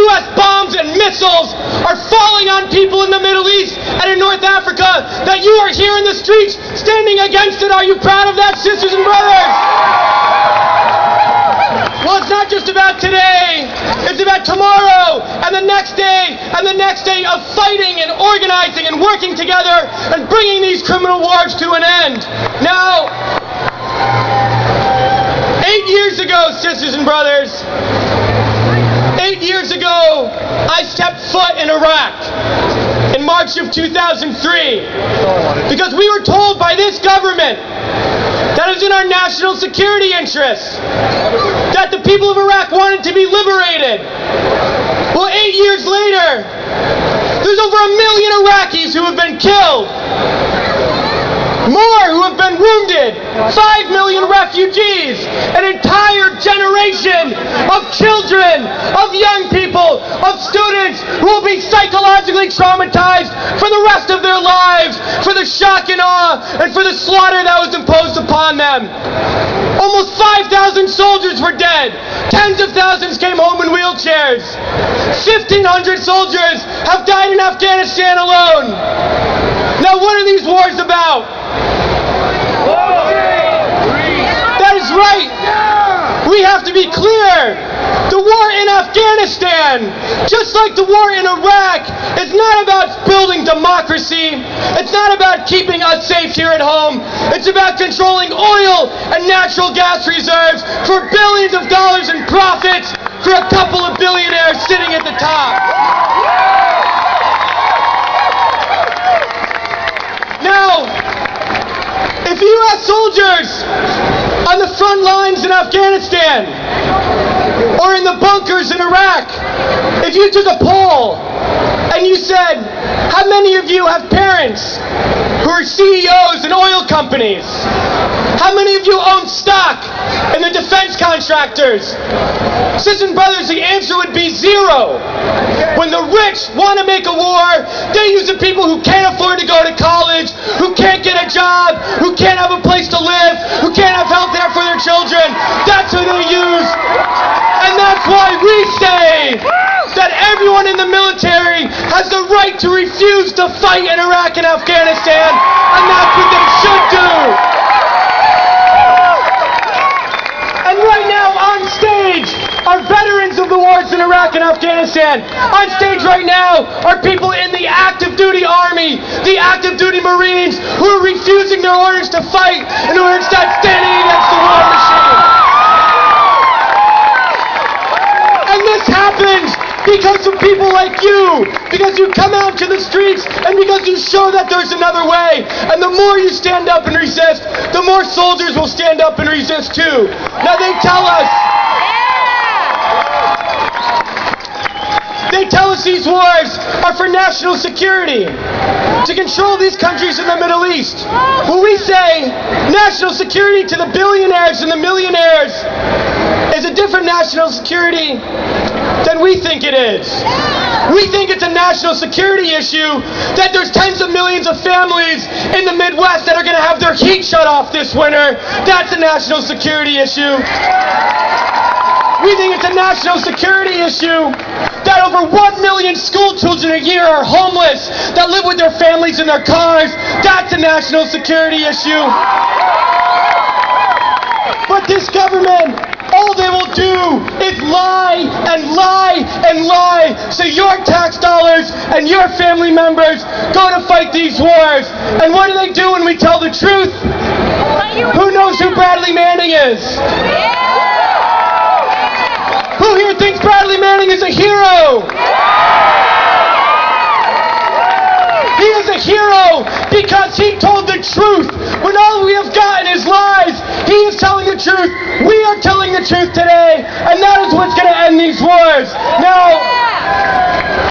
U.S. bombs and missiles are falling on people in the Middle East and in North Africa, that you are here in the streets standing against it. Are you proud of that, sisters and brothers? Well, it's not just about today. It's about tomorrow and the next day and the next day of fighting and organizing and working together and bringing these criminal wars to an end. Now, 8 years ago, sisters and brothers, 8 years ago, I stepped foot in Iraq in March of 2003 because we were told by this government that it was in our national security interests, that the people of Iraq wanted to be liberated. Well, 8 years later, there's over 1 million Iraqis who have been killed, more who have been wounded, 5 million refugees, an entire generation of children, of young people, of students who will be psychologically traumatized for the rest of their lives, for the shock and awe, and for the slaughter that was imposed upon them. Almost 5,000 soldiers were dead. Tens of thousands came home in wheelchairs. 1,500 soldiers have died in Afghanistan alone. Now, what are these wars about? That is right. We have to be clear. The war in Afghanistan, just like the war in Iraq, is not about building democracy. It's not about keeping us safe here at home. It's about controlling oil and natural gas reserves for billions of dollars in profits for a couple of billionaires sitting at the top. Now, if U.S. soldiers on the front lines in Afghanistan or in the bunkers in Iraq, if you took a poll and you said, how many of you have parents who are CEOs in oil companies? How many of you own stock in the defense contractors? Sisters and brothers, the answer would be 0. When the rich want to make a war, they use the people who can't afford to go to college, who can't get a job, who can't have a place to live, who can't have health care for their children. That's who they use. And that's why we say that everyone in the military has the right to refuse to fight in Iraq and Afghanistan, and that's what they should do. And right now on stage are veterans of the wars in Iraq and Afghanistan. On stage right now are people in the active duty army, the active duty Marines, who are refusing their orders to fight and who are instead standing against the war machine. And this happens because of people like you, because you come out to the streets and because you show that there's another way. And the more you stand up and resist, the more soldiers will stand up and resist too. Now they tell us these wars are for national security, to control these countries in the Middle East. When we say national security to the billionaires and the millionaires is a different national security than we think it is. We think it's a national security issue that there's tens of millions of families in the Midwest that are going to have their heat shut off this winter. That's a national security issue. We think it's a national security issue that over 1 million school children a year are homeless, that live with their families in their cars. That's a national security issue. But this government, all they will do is lie and lie and lie, so your tax dollars and your family members go to fight these wars. And what do they do when we tell the truth? Who knows who Bradley Manning is? Who here thinks Bradley Manning is a hero? He is a hero because he told the truth when all we have gotten is lies. He is telling the truth. We are telling the truth today, and that is what's going to end these wars. Now,